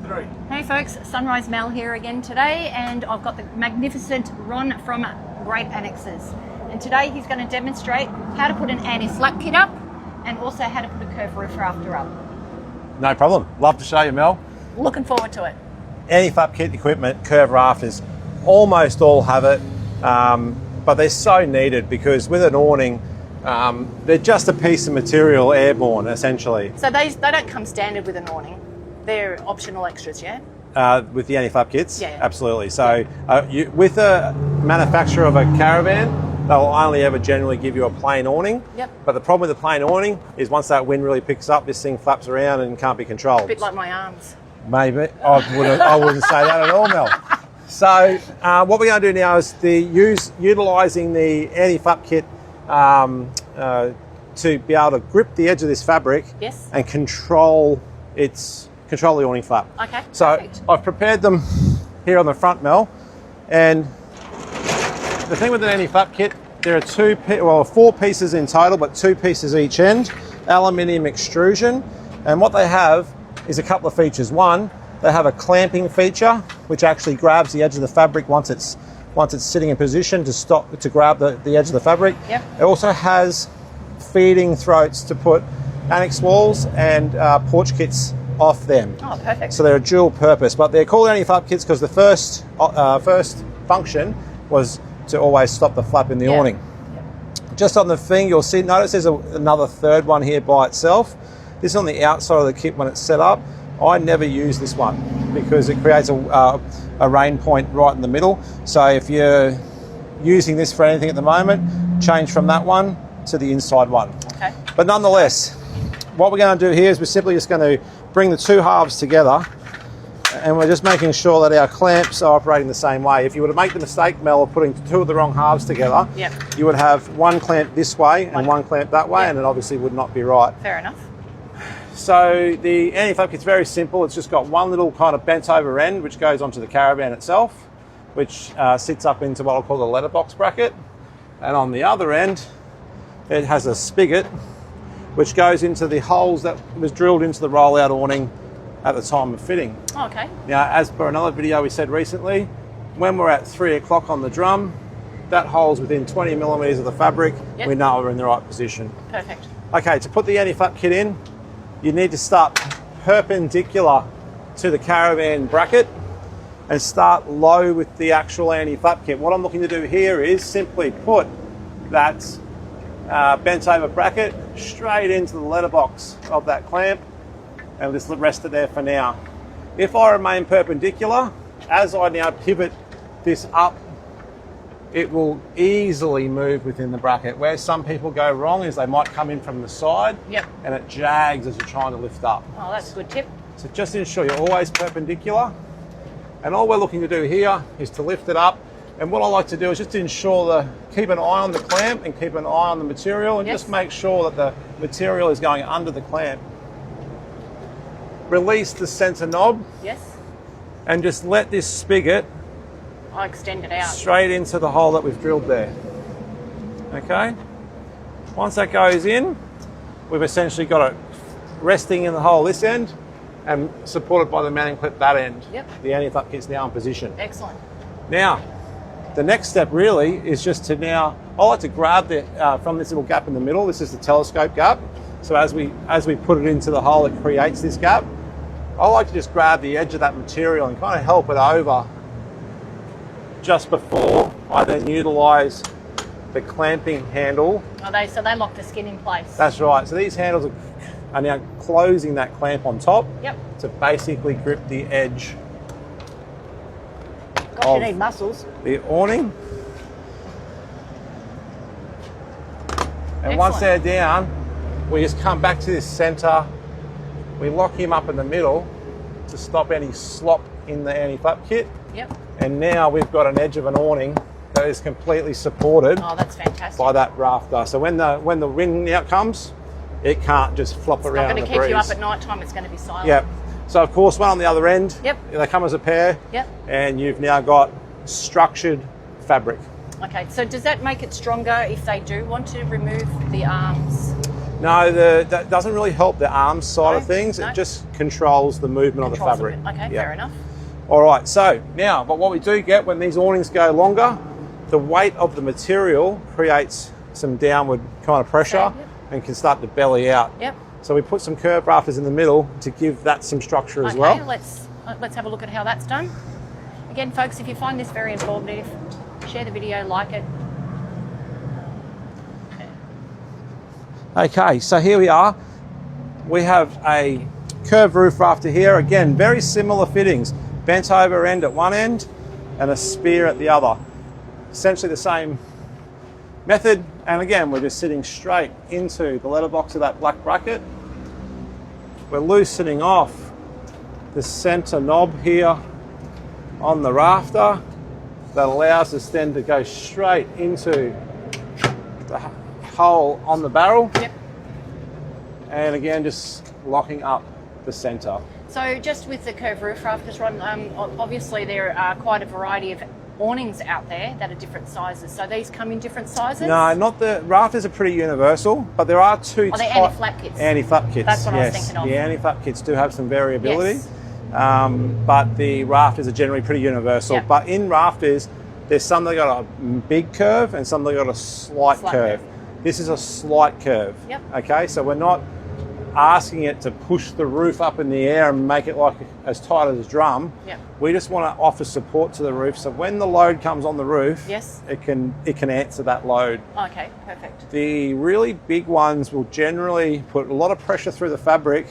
3. Hey folks, Sunrise Mel here again today, and I've got the magnificent Ron from Great Annexes. And today he's going to demonstrate how to put an anti-slap kit up and also how to put a curve roof rafter up. No problem. Love to show you, Mel. Looking forward to it. Anti-flap kit equipment, curve rafters, almost all have it, but they're so needed because with an awning, they're just a piece of material airborne, essentially. So they don't come standard with an awning. They're optional extras, yeah? With the anti-flap kits? Yeah. Absolutely. So with a manufacturer of a caravan, they'll only ever generally give you a plain awning. Yep. But the problem with the plain awning is once that wind really picks up, this thing flaps around and can't be controlled. A bit like my arms. Maybe. I wouldn't say that at all, Mel. So what we're going to do now is utilising the anti-flap kit to be able to grip the edge of this fabric, yes, and control the awning flap. Okay. So perfect. I've prepared them here on the front, Mel, and the thing with an anti-flap kit, there are 4 pieces in total, but 2 pieces each end, aluminium extrusion, and what they have is a couple of features. One, they have a clamping feature which actually grabs the edge of the fabric once it's sitting in position to grab the edge of the fabric. Yep. It also has feeding throats to put annex walls and porch kits off them. Oh, perfect. So they're a dual purpose, but they're called anti-flap kits because the first function was to always stop the flap in the awning. Yep. Just on the thing, you'll notice there's another third one here by itself. This is on the outside of the kit when it's set up. I never use this one because it creates a rain point right in the middle. So if you're using this for anything at the moment, change from that one to the inside one. Okay. But nonetheless, what we're going to do here is we're simply just going to bring the 2 halves together, and we're just making sure that our clamps are operating the same way. If you were to make the mistake, Mel, of putting 2 of the wrong halves together, yep, you would have one clamp this way and one clamp that way, yep, and it obviously would not be right. fair enough. So the anti-flap kit's very simple. It's just got one little kind of bent over end which goes onto the caravan itself, which sits up into what I'll call the letterbox bracket, and on the other end it has a spigot which goes into the holes that was drilled into the rollout awning at the time of fitting. Oh, okay. Now, as per another video we said recently, when we're at 3 o'clock on the drum, that hole's within 20 millimetres of the fabric. Yep. We know we're in the right position. Perfect. Okay, to put the anti-flap kit in, you need to start perpendicular to the caravan bracket and start low with the actual anti-flap kit. What I'm looking to do here is simply put that bent over bracket straight into the letterbox of that clamp, and we'll just rest it there for now. If I remain perpendicular, as I now pivot this up, it will easily move within the bracket. Where some people go wrong is they might come in from the side, yep, and it jags as you're trying to lift up. Oh, that's a good tip. So just ensure you're always perpendicular, and all we're looking to do here is to lift it up. And what I like to do is just to ensure keep an eye on the clamp and keep an eye on the material, and yes, just make sure that the material is going under the clamp. Release the center knob, yes, and just let this spigot I'll extend it out straight into the hole that we've drilled there. Okay? Once that goes in, we've essentially got it resting in the hole this end and supported by the mounting clip that end. Yep. The anti-flap kit's now in position. Excellent. Now, the next step really is just to I like to grab from this little gap in the middle. This is the telescope gap. So as we put it into the hole, it creates this gap. I like to just grab the edge of that material and kind of help it over just before I then utilise the clamping handle. So they lock the skin in place. That's right. So these handles are now closing that clamp on top, yep, to basically grip the edge. Gosh, you need muscles. The awning. And excellent, once they're down, we just come back to this centre. We lock him up in the middle to stop any slop in the anti-flap kit. Yep. And now we've got an edge of an awning that is completely supported. Oh, that's fantastic. By that rafter. So when the wind out comes, it can't just flop around in the breeze. It's not going to keep you up at night time. It's going to be silent. Yep. So of course, one on the other end. Yep. They come as a pair. Yep. And you've now got structured fabric. Okay. So does that make it stronger if they do want to remove the arms? No, that doesn't really help the arms side of things. No. It just controls the movement of the fabric. Okay, Yeah. fair enough. All right, so now, but what we do get when these awnings go longer, the weight of the material creates some downward kind of pressure Yep. and can start to belly out. Yep. So we put some curved rafters in the middle to give that some structure as well. Okay, let's have a look at how that's done. Again, folks, if you find this very informative, share the video, like it. Okay, so here we are. We have a curved roof rafter here. Again, very similar fittings. Bent over end at one end and a spear at the other. Essentially the same method. And again, we're just sitting straight into the letterbox of that black bracket. We're loosening off the center knob here on the rafter. That allows us then to go straight into the hole on the barrel. Yep. And again, just locking up the center. So just with the curved roof rafters, Ron, obviously there are quite a variety of awnings out there that are different sizes. So these come in different sizes? No, not the rafters are pretty universal, but there are two Are they anti-flap kits? Anti-flap kits. That's what I was yes. thinking of. The anti-flap kits do have some variability, Yes. but the rafters are generally pretty universal. Yep. But in rafters, there's some that got a big curve and some that got a slight curve. This is a slight curve. Yep. Okay, so we're not asking it to push the roof up in the air and make it like as tight as a drum. Yep. We just want to offer support to the roof, so when the load comes on the roof, Yes. it can answer that load. Okay, perfect. The really big ones will generally put a lot of pressure through the fabric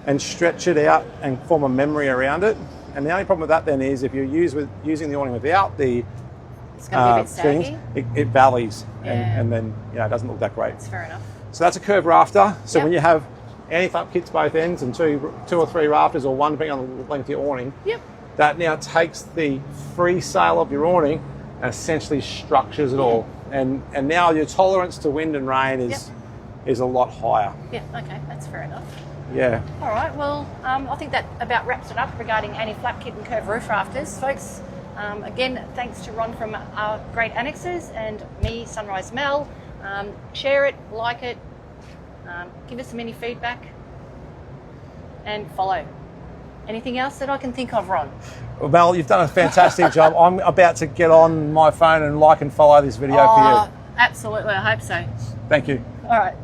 and stretch it out and form a memory around it. And the only problem with that then is if you're using the awning without the It's going to be a bit things, saggy. it valleys Yeah. and then it doesn't look that great. That's fair enough. So that's a curved rafter. So Yep. when you have anti-flap kits both ends and two or three rafters, or one depending on the length of your awning, Yep. that now takes the free sail of your awning and essentially structures it all. And now your tolerance to wind and rain is a lot higher. Yeah, okay, that's fair enough. Yeah. All right, well, I think that about wraps it up regarding anti-flap kit and curved roof rafters. Folks, again, thanks to Ron from our Great Annexes and me, Sunrise Mel. Share it, like it, give us some any feedback, and follow. Anything else that I can think of, Ron? Well, Mel, you've done a fantastic job. I'm about to get on my phone and like and follow this video for you. Absolutely, I hope so. Thank you. All right.